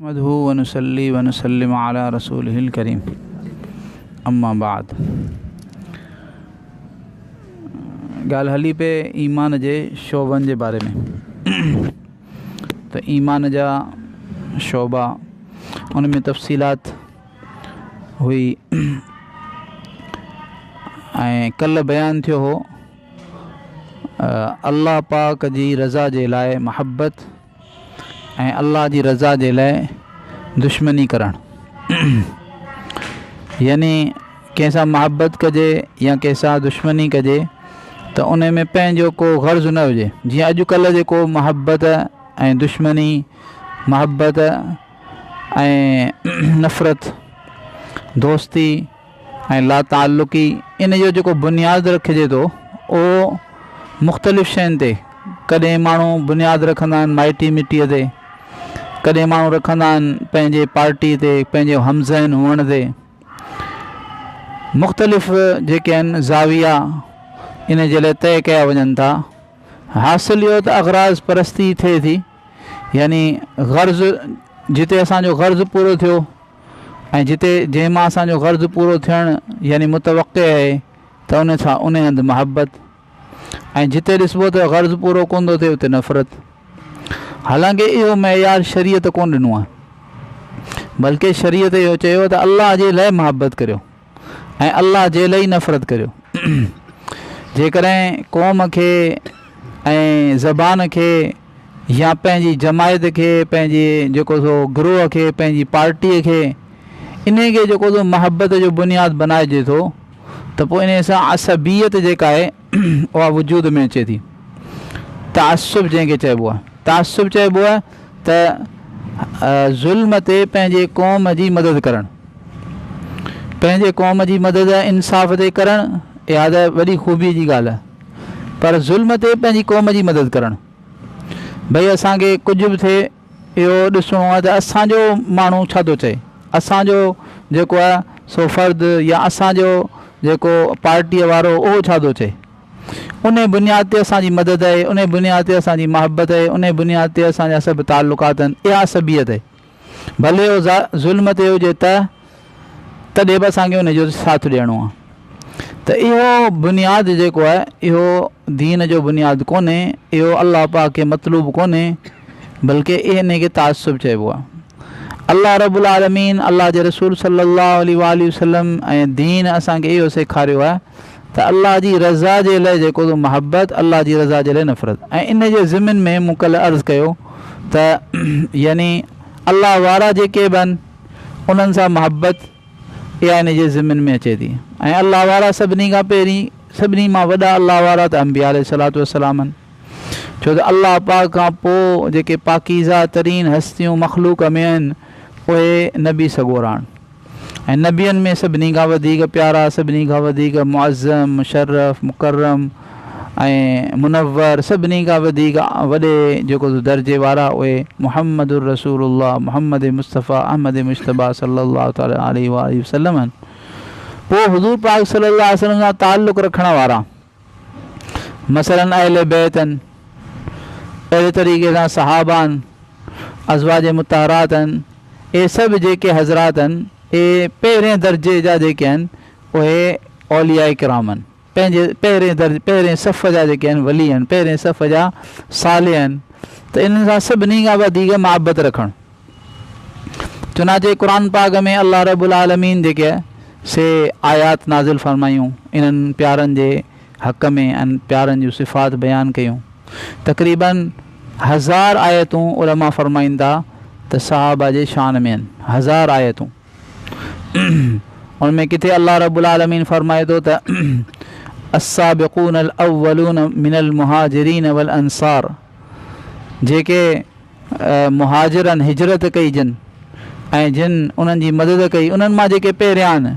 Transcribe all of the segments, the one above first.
मदहू वनुसल्ली वनुसल्लिम अला रसूलिहिल करीम अम्मा बाद। ॻाल्हि हली पे ईमान जे शोबनि जे बारे में। त ईमान जा शोबा उन में तफ़सीलात हुई ऐं कल्ह बयानु थियो हो अल्लाह पाक जी रज़ा जे लाइ महबत ऐं अल्लाह जी रज़ा जे लाइ दुश्मनी करणु। यानी कंहिंसां महबत कजे या कंहिंसां दुश्मनी कजे त उन में पंहिंजो को गर्ज़ न हुजे। जीअं अॼुकल्ह जेको महबत ऐं दुश्मनी, महबत ऐं नफ़रत, दोस्ती ऐं लाताल्लुक़ी, इन जो जेको बुनियादु रखिजे थो उहो मुख़्तलिफ़ शयुनि ते। कॾहिं माण्हू बुनियादु रखंदा आहिनि माइटी मिटीअ ते, कॾहिं माण्हू रखंदा आहिनि पंहिंजे पार्टी ते, पंहिंजे हमज़ैन हुअण ते। मुख़्तलिफ़ जेके आहिनि ज़ाविया इन जे लाइ तय कया वञनि था। हासिल इहो त अग़राज़ परस्ती थिए थी, यानी गर्ज़ जिते असांजो गर्ज़ पूरो थियो ऐं जिते जंहिंमां असांजो गर्ज़ पूरो थियणु यानी मुतवक़्क़े आहे त उन सां उन हंधि महबत, ऐं जिते ॾिसबो त गर्ज़ पूरो कोन थो थिए उते नफ़रत। हालांकि इहो मयार शरीयत कोन ॾिनो आहे, बल्कि शरीयत इहो चयो त अल्लाह जे लाइ महबत करियो ऐं अल्लाह जे लाइ नफ़रत करियो। जेकॾहिं क़ौम खे ऐं ज़बान खे या पंहिंजी जमायत खे, पंहिंजे जेको सो गिरोह खे, पंहिंजी पार्टीअ खे, इन खे जेको सो महबत जो बुनियादु बनाइजे थो त पोइ इन सां असबियत जेका आहे उहा वजूद में अचे थी। तासुब जंहिंखे चइबो आहे, तासुब चइबो आहे त ज़ुल्म ते पंहिंजे क़ौम जी मदद करणु, पंहिंजे क़ौम जी मदद इंसाफ़ ते करणु, इहा त वॾी ख़ूबी जी ॻाल्हि आहे। पर ज़ुल्म ते पंहिंजी क़ौम जी मदद करणु, भई असांखे कुझु बि थिए इहो ॾिसणो आहे त असांजो माण्हू छा थो चए, असांजो जेको आहे सो फ़र्दु या असांजो जेको पार्टीअ वारो उहो छा थो चए। उन बुनियाद ते असांजी मदद आहे, उन बुनियाद ते असांजी महबत आहे, उन बुनियाद ते असांजा सभु ताल्लुकात आहिनि। इहा असबियत आहे। भले उहो ज़ुल्म ते हुजे तॾहिं बि असांखे उनजो साथ ॾियणो आहे। त इहो बुनियादु जेको आहे इहो दीन जो बुनियादु कोन्हे, इहो अल्लाह पाक खे मतलूब कोन्हे, बल्कि इन खे तासुब चइबो आहे। अल्लाह रब्बुल आलमीन, अल्लाह जे रसूल सल्लल्लाहु अलैहि वसल्लम ऐं दीन असांखे इहो सेखारियो आहे त अल्लाह जी रज़ा जे लाइ जेको तो महबत, अल्लाह जी रज़ा जे लाइ नफ़रत। ऐं इन जे ज़िमन में मूं कल्ह अर्ज़ु कयो त यानी अल्लाह वारा जेके बि आहिनि उन्हनि सां महबत इहा इन जे ज़िमन में अचे थी। ऐं अल्लाह वारा सभिनी खां पहिरीं, सभिनी मां वॾा अल्लाह वारा त अंबिया अलैहिस्सलातु वस्सलाम आहिनि। छो त अल्लाह पाक खां पोइ जेके पाकीज़ा तरीन हस्तियूं मख़लूक़ में आहिनि उहे नबी सॻोरा आहिनि। ऐं नबियनि में सभिनी खां वधीक प्यारा, सभिनी खां वधीक मुअज़्ज़म, मुशर्रफ़, मुकर्रम ऐं मुनव्वर, सभिनी खां वधीक वॾे जेको दर्जे वारा उहे मुहम्मदुर रसूलुल्लाह, मुहम्मद मुस्तफ़ा अहमद मुश्तबा सल्लल्लाहु अलैहि वसल्लम आहिनि। पोइ हुज़ूर पाक सल्लल्लाहु अलैहि वसल्लम सां ताल्लुक़ रखण वारा मसलन अहले बैत आहिनि, अहिड़े तरीक़े सां सहाबा आहिनि, अज़वाज मुतहरात आहिनि। इहे सभु जेके हज़रात आहिनि इहे पहिरें दर्जे जा जेके आहिनि उहे औलिया किराम आहिनि। पंहिंजे पहिरें सफ़ जा जेके आहिनि वली आहिनि, पहिरें सफ़ जा साले आहिनि। त इन्हनि सां सभिनी खां वधीक महबत रखणु। चुनाचे क़ुरान पाक में अल्लाह रब्बुल आलमीन जेके आहे से आयात नाज़िल फ़रमायूं इन्हनि प्यारनि जे हक़ में ऐं प्यारनि जूं सिफ़ात बयानु कयूं। तक़रीबन 1000 आयतूं उलमा फ़रमाईनि था त सहाबा जे शान में आहिनि। 1000 आयतूं। उनमें किथे अल्लाह रब्बुल आलमीन फ़रमाए थो त अस्साबिक़ून अल अव्वलून मिनल मुहाजिरीन वल अंसार, जेके मुहाजिरनि हिजरत कई जिन ऐं जिन उन्हनि जी मदद कई, उन्हनि मां जेके पहिरियां आहिनि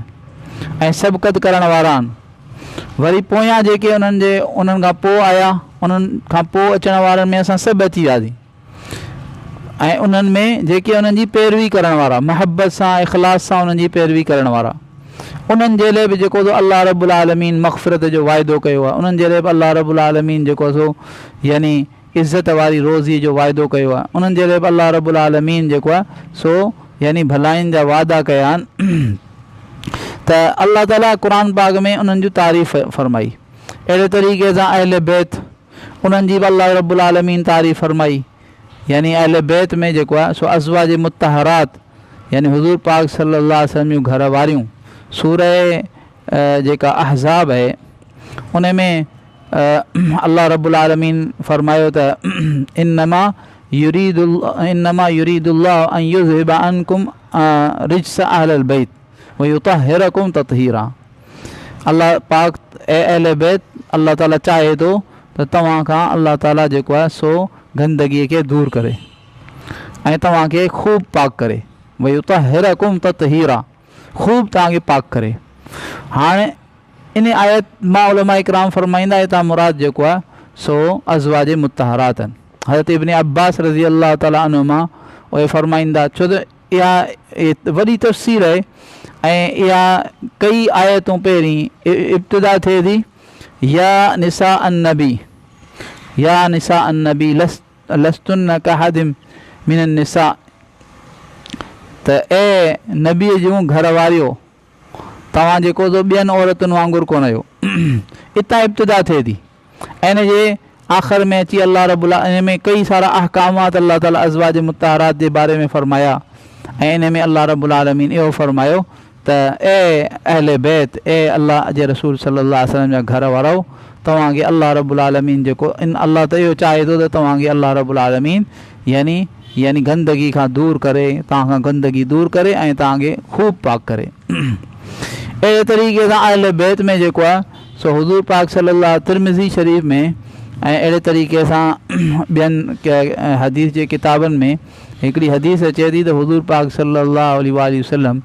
ऐं सबक़त करण वारा आहिनि। वरी पोयां जेके उन्हनि खां पोइ आया, उन्हनि खां पोइ अचण वारनि में असां सभु अची वियासीं। ऐं उन्हनि में जेके उन्हनि जी पैरवी करण वारा, महबत सां इख़लास सां उन्हनि जी पैरवी करण वारा, उन्हनि जे लाइ बि जेको सो अल्लाह रब्बुल आलमीन मग़फ़िरत जो वाइदो कयो आहे। उन्हनि जे लाइ बि अल्लाह रब्बुल आलमीन जेको सो यानी इज़त वारी रोज़ी जो वाइदो कयो आहे, उन्हनि जे लाइ बि अलाह रब्बुल आलमीन जेको आहे सो यानी भलाइनि जा वादा कया आहिनि। त अल्लाह ताला क़ुरान पाक में उन्हनि जूं तारीफ़ फ़रमाई। अहिड़े तरीक़े सां अहले बैत उन्हनि जी बि अल्लाह रब्बुल आलमीन तारीफ़ फ़रमाई। यानी अहले बैत में जेको आहे सो अज़वाज मुत्तहरात यानी हुज़ूर पाक सल्लल्लाहु अलैहि वसल्लम जूं घर वारियूं। सूरह जेका अहज़ाब आहे उन में अल्लाह रब्बुल आलमीन फ़रमायो त इन्नमा युरीदुल्लाहु अन युज़हिबा अन्कुम रिज्स अहलल बैत व युतहिरकुम ततहीरा। अल्लाह पाक अहले बैत अल्लाह ताला चाहे थो त तव्हां खां अल्लाह ताला जेको आहे सो गंदगीअ खे दूर करे ऐं तव्हांखे ख़ूब पाक करे। व युतहिरकुम ततहीरा, ख़ूब तव्हांखे पाक करे। हाणे इन आयत मां उलमा इकराम फरमाईंदा हितां मुराद जेको आहे सो अज़वाज मुत्तहरात आहिनि। हज़रत इब्न अब्बास रज़ी अल्लाह ताला अन्हुमा उहे फरमाईंदा, छो त इहा वॾी तफ़सीर आहे ऐं इहा कई आयतूं पहिरीं इब्तिदा थिए थी या निसा अन्नबी लस्तुन कहदिम मिनन निसा, त ए नबीअ जूं घर वारियो तव्हां जेको सो ॿियनि औरतुनि वांगुरु कोन आहियो। इतां इब्तिदा थिए थी ऐं इन जे आख़िर में अची अल्लाह रब्बुल इन में कई सारा अहकामात अल्लाह ताला अज़वाज मुत्तहरात जे बारे में फ़रमाया ऐं इन में अल्लाह रब्बुल आलमीन इहो फ़रमायो त ए अहले बैत, ए अल्लाह जे रसूल सल्लल्लाहु अलैहि वसल्लम जा घर वारो, तव्हांखे अल्लाह रब्बुल आलमीन जेको अल्लाह त इहो चाहे थो त तव्हांखे अल्लाह रब्बुल आलमीन यानी गंदगी खां दूर करे, तव्हां खां गंदगी दूर करे ऐं तव्हांखे ख़ूब पाक करे। अहिड़े तरीक़े सां अहले बैत में जेको आहे सो हुज़ूर पाक सल्लल्लाहु तिरमिज़ी शरीफ़ में ऐं अहिड़े तरीक़े सां ॿियनि हदीस जे किताबनि में हिकिड़ी हदीस अचे थी त हुज़ूर पाक सल्लल्लाहु अलैहि वसल्लम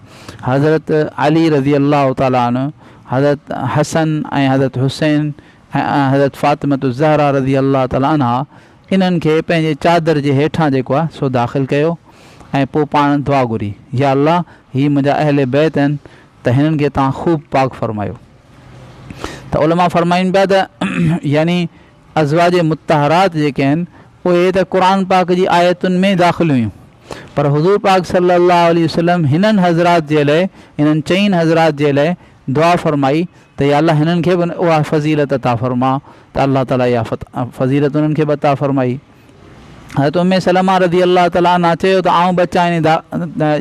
हज़रत अली रज़ी अल्लाह ताला अन्हु, हज़रत हसन ऐं हज़रत हुसैन ऐं हज़रत फ़ातिमतु ज़हरा रज़ी अल्लाह ताला अन्हा इन्हनि खे पंहिंजे चादर जे हेठां जेको आहे सो दाख़िल कयो ऐं पोइ पाण दुआ घुरी, या अल्लाह हीअ मुंहिंजा अहले बैत आहिनि त हिननि खे तव्हां ख़ूब पाक फ़रमायो। त उलमा फ़रमाइनि पिया त यानी अज़वाज मुत्तहरात जेके आहिनि उहे त क़ुरान पाक जी आयतुनि में दाख़िल हुयूं, पर हुज़ूर पाक सल्लल्लाहु अलैहि वसल्लम हिननि हज़रात जे लाइ, हिननि चइनि हज़रात जे लाइ दुआ फ़रमाई त या अल्लाह हिननि खे बि उहा फ़ज़ीलत अता फ़रमा। त अल्लाह ताला इहा फ़ज़ीलत उन्हनि खे बि अता फ़रमाई। हज़रत उम्मे सलमा रज़ी अल्लाह ताला अन्हा चयो त आऊं बचा आहिनि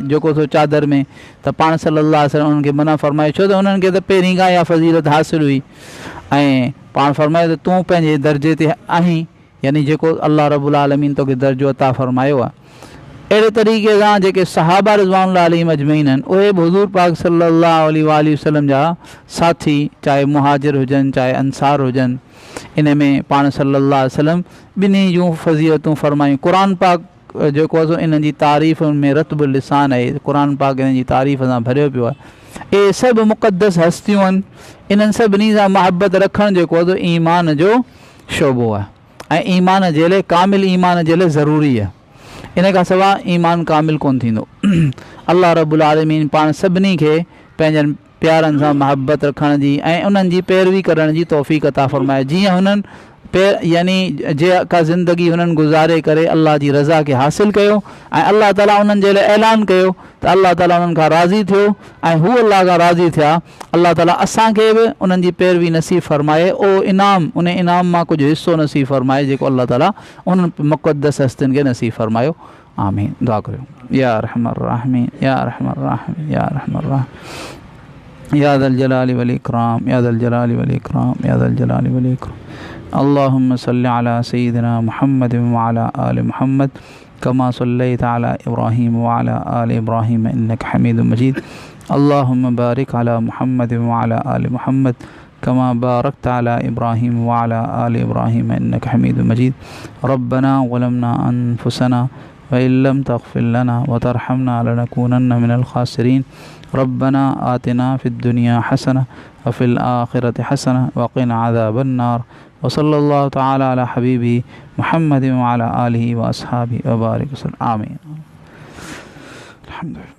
जेको सो चादर में, त पाण सल्लल्लाहु अलैहि वसल्लम उन्हनि खे मना फ़रमायो, छो त उन्हनि खे त पहिरीं खां इहा फ़ज़ीलत हासिलु हुई ऐं पाण फ़रमायो त तूं पंहिंजे दर्जे ते आहीं, यानी जेको अल्लाह रब्बुल आलमीन तोखे दर्जो अता फ़रमायो आहे। अहिड़े तरीक़े सां जेके सहाबा रिज़वानुल्लाह अलैहिम अजमईन आहिनि उहे बि हुज़ूर पाक सल्लल्लाहु अलैहि वसल्लम जा साथी, चाहे मुहाजिर हुजनि चाहे अंसार हुजनि, इन में पाण सल्लल्लाहु अलैहि वसल्लम ॿिन्ही जूं फ़ज़ीलतूं फ़रमायूं। क़ुरान पाक जेको आहे सो इन्हनि जी तारीफ़ में रतबुल लिसान आहे, क़ुरान पाक इन्हनि जी तारीफ़ सां भरियो पियो आहे। इहे सभु मुक़दस हस्तियूं आहिनि, इन्हनि सभिनी सां मुहबत रखणु जेको आहे सो ईमान जो शोबो आहे ऐं ईमान जे लाइ, कामिल ईमान जे लाइ ज़रूरी आहे। इन खां सवाइ ईमान कामिल कोन थींदो। अल्लाह रब्बुल आलमीन पाण सभिनी खे पंहिंजनि प्यारनि सां मुहबत रखण जी ऐं उन्हनि जी पैरवी करण जी तौफ़ीक़ अता फ़रमाए। जीअं हुननि यानी जेका ज़िंदगी हुननि गुज़ारे करे अल्लाह जी रज़ा खे हासिलु कयो ऐं अल्लाह ताला उन्हनि जे लाइ ऐलान कयो त अल्लाह ताला उन्हनि खां राज़ी थियो ऐं हू अल्लाह खां राज़ी थिया, अल्लाह ताला असांखे बि उन्हनि जी पैरवी नसीब फ़रमाए, उन इनाम मां कुझु हिसो नसीब फ़रमाए जेको अल्लाह ताला उन्हनि मुक़दस हस्तियुनि खे नसीब फ़रमायो। आमीन। दुआ करियो। या रहमान राहिमीन, या रहमान राहिमीन, या रहमान राहिमीन, या ज़ल जलाली वल इकराम, या ज़ल जलाली वल इकराम, या ज़ल जलाली वल इकराम। अल्लाहुम्मा सल्लि अला सय्यिदिना मुहम्मद व अला आलि मुहम्मद कमा सल्लैता अला इब्राहीम व अला आलि इब्राहीम इन्नका हमीदुम मजीद। अल्लाहुम्मा बारिक अला मुहम्मद व अला आलि मुहम्मद कमा बारकता अला इब्राहीम व अला आलि इब्राहीम इन्नका हमीदुम मजीद। रब्बना ज़लमना अनफुसना व इन लम तग़फिर लना व तरहमना लनकूनन्न मिनल ख़ासिरीन। रब्बना आतिना फ़िद दुनिया हसना व फ़िल आखिरति हसना व क़िना अज़ाबन नार। व सल्लल्लाहु तआला अला हबीबी मुहम्मद व अला आलिहि व अस्हाबिहि व बारिक वसल्लम। आमीन। अल्हम्दुलिल्लाह।